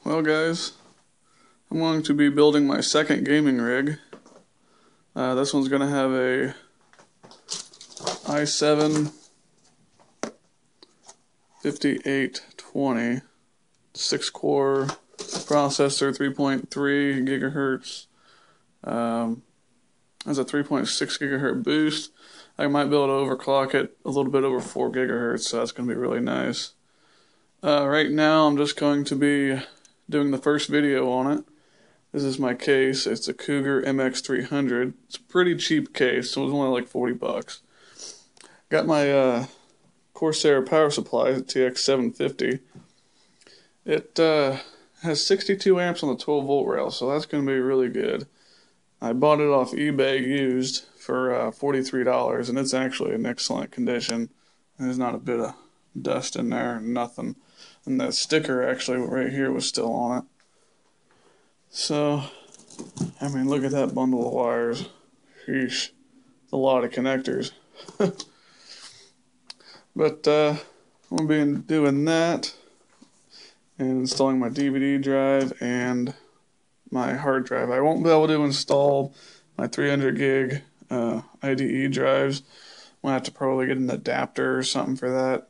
Well guys, I'm going to be building my second gaming rig. This one's going to have a i7 5820 6-core processor, 3.3 gigahertz. Has a 3.6 gigahertz boost. I might be able to overclock it a little bit over 4 gigahertz, so that's going to be really nice. Right now I'm just going to be doing the first video on it. This is my case. It's a Cougar MX300. It's a pretty cheap case, so it was only like 40 bucks. Got my Corsair power supply, TX750. It has 62 amps on the 12 volt rail, so that's going to be really good. I bought it off eBay used for $43, and it's actually in excellent condition. There's not a bit of dust in there, nothing. And that sticker actually right here was still on it. So, I mean, look at that bundle of wires. Sheesh. It's a lot of connectors. But, I'm going to be doing that and installing my DVD drive and my hard drive. I won't be able to install my 300 gig IDE drives. I'm going to have to probably get an adapter or something for that.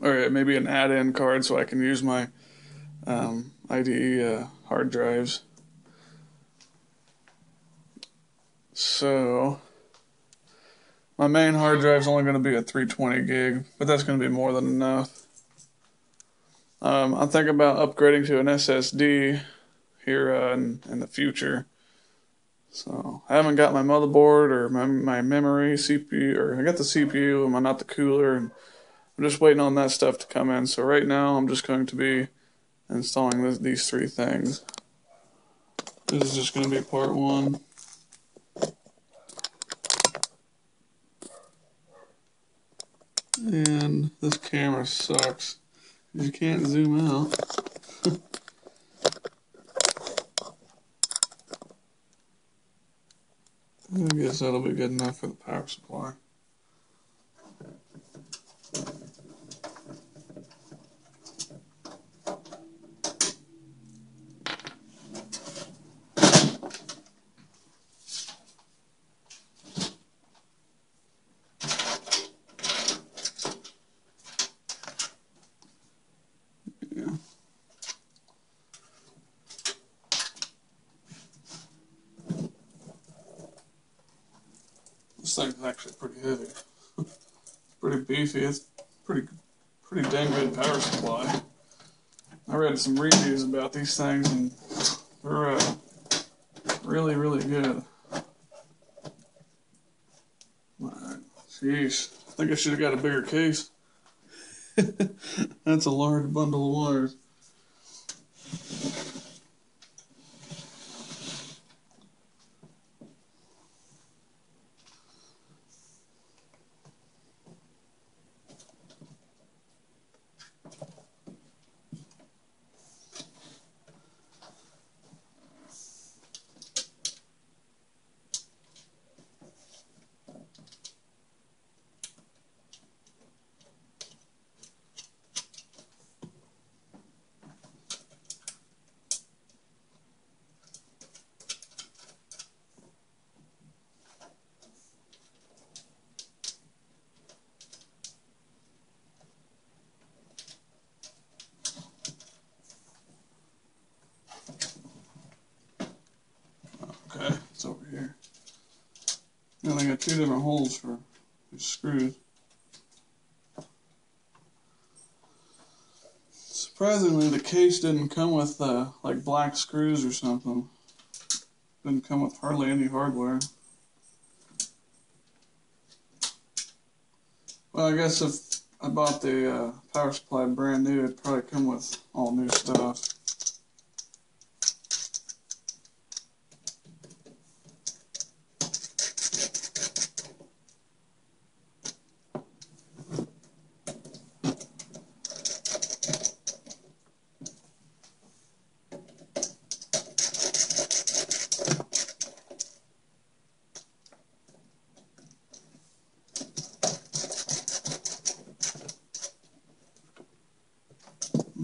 Or maybe an add-in card so I can use my IDE hard drives. So, my main hard drive is only going to be a 320 gig, but that's going to be more than enough. I'm thinking about upgrading to an SSD here in the future. So, I haven't got my motherboard or my memory, CPU, or I got the CPU, and not the cooler, and I'm just waiting on that stuff to come in. So right now, I'm just going to be installing these three things. This is just going to be part one. And this camera sucks. You can't zoom out. I guess that'll be good enough for the power supply. Yeah. This thing's actually pretty heavy. Pretty beefy. It's pretty dang good power supply. I read some reviews about these things and they're really good. Alright, sheesh. I think I should have got a bigger case. That's a large bundle of wires. Okay, it's over here. And I got two different holes for these screws. Surprisingly, the case didn't come with like black screws or something. Didn't come with hardly any hardware. Well, I guess if I bought the power supply brand new, it'd probably come with all new stuff.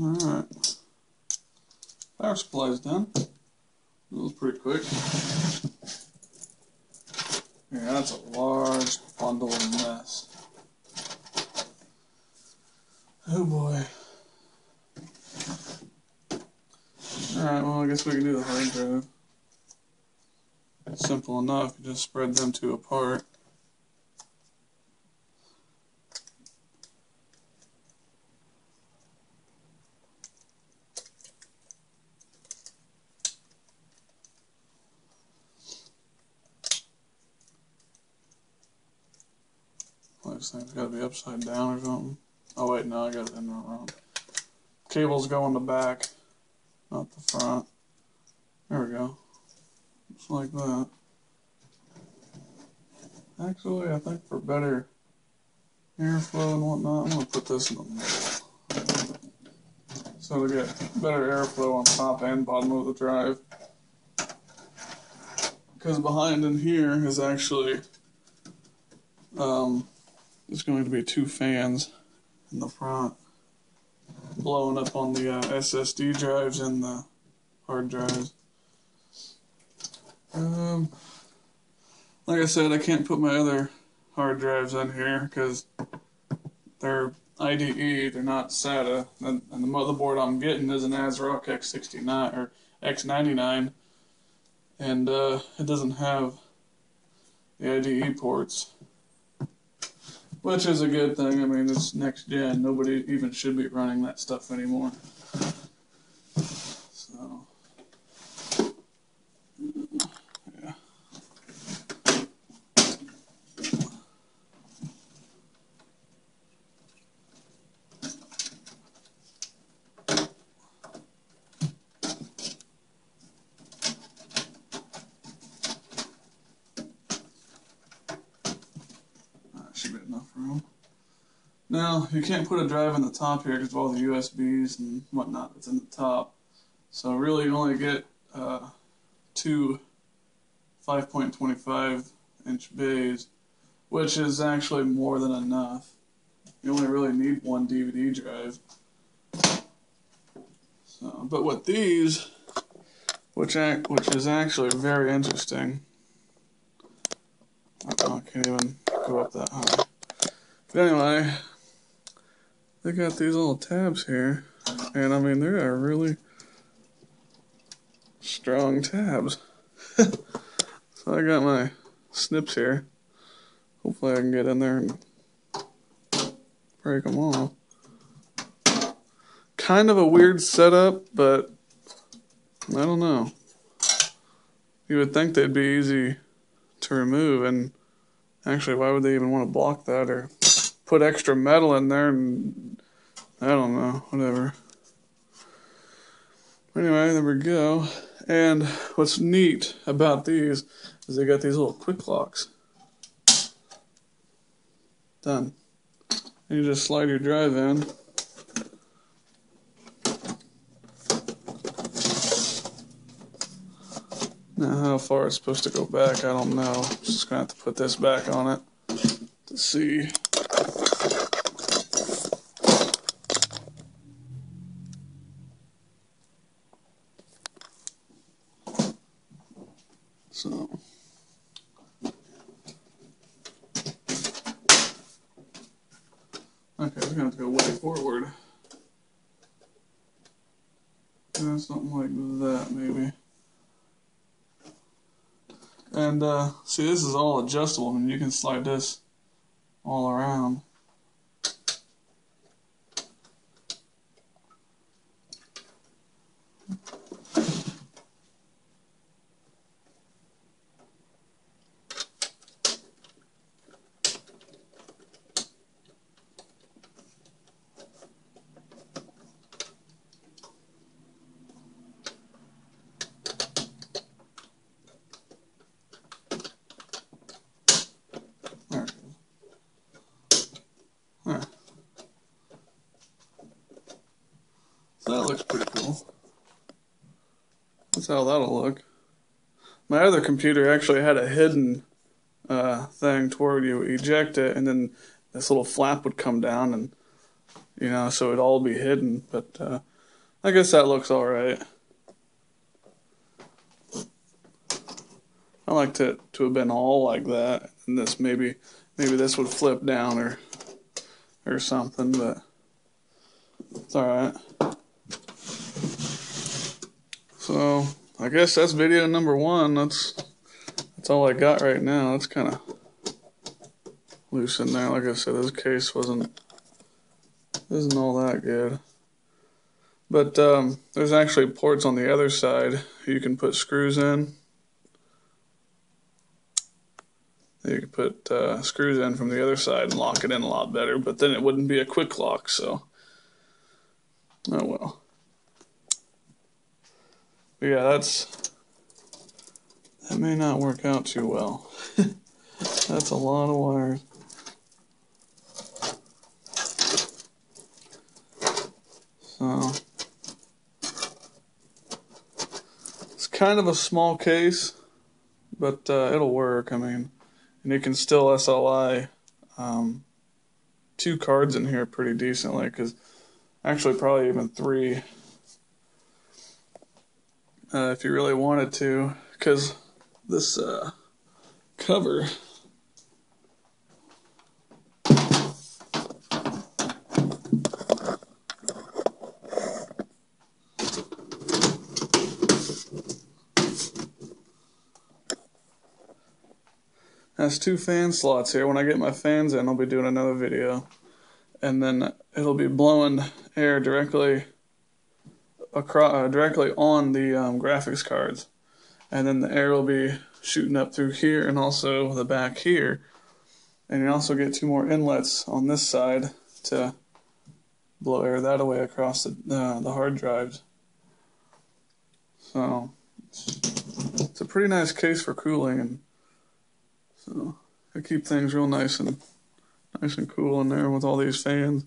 Alright. Power supply's done. That was pretty quick. Yeah, that's a large bundle of mess. Oh boy. Alright, well I guess we can do the hard drive. It's simple enough, you just spread them two apart. This thing's got to be upside down or something. Oh wait, no, I got it in wrong. Cables go in the back, not the front. There we go. Just like that. Actually, I think for better airflow and whatnot, I'm going to put this in the middle. So to get better airflow on top and bottom of the drive. Because behind in here is actually there's going to be two fans in the front blowing up on the SSD drives and the hard drives. Like I said, I can't put my other hard drives in here because they're IDE, they're not SATA, and the motherboard I'm getting is an ASRock X69 or X99, and it doesn't have the IDE ports. Which is a good thing. I mean, it's next gen. Nobody even should be running that stuff anymore. So, yeah. Should be enough room. Now, you can't put a drive in the top here because of all the USBs and whatnot that's in the top. So really you only get two 5.25 inch bays, which is actually more than enough. You only really need one DVD drive. So, but with these, which is actually very interesting. Oh, I can't even go up that high. But anyway, they got these little tabs here, and I mean, they are really strong tabs. So I got my snips here. Hopefully I can get in there and break them all. Kind of a weird setup, but I don't know. You would think they'd be easy to remove, and actually, why would they even want to block that or put extra metal in there? And I don't know, whatever. Anyway, there we go. And what's neat about these is they got these little quick locks. Done. And you just slide your drive in. Now, how far it's supposed to go back, I don't know. I'm just going to have to put this back on it to see. So, okay, we're going to have to go way forward. Yeah, something like that, maybe. And, see, this is all adjustable. I mean, you can slide this all around. So that looks pretty cool. That's how that'll look. My other computer actually had a hidden thing to where you eject it, and then this little flap would come down, and so it'd all be hidden. But I guess that looks all right. I like to have been all like that, and this maybe this would flip down or something, but it's all right. So I guess that's video number 1. That's all I got right now. It's kind of loose in there. Like I said, this case isn't all that good. But there's actually ports on the other side you can put screws in. You can put screws in from the other side and lock it in a lot better, but then it wouldn't be a quick lock, so oh well. But yeah, that may not work out too well. That's a lot of wires. So it's kind of a small case, but it'll work. I mean, and you can still SLI 2 cards in here pretty decently, because actually probably even 3 if you really wanted to, because this cover has 2 fan slots here. When I get my fans in, I'll be doing another video, and then it'll be blowing air directly across, directly on the graphics cards, and then the air will be shooting up through here and also the back here, and you also get 2 more inlets on this side to blow air that way across the hard drives. So it's a pretty nice case for cooling, and so I keep things real nice and cool in there with all these fans.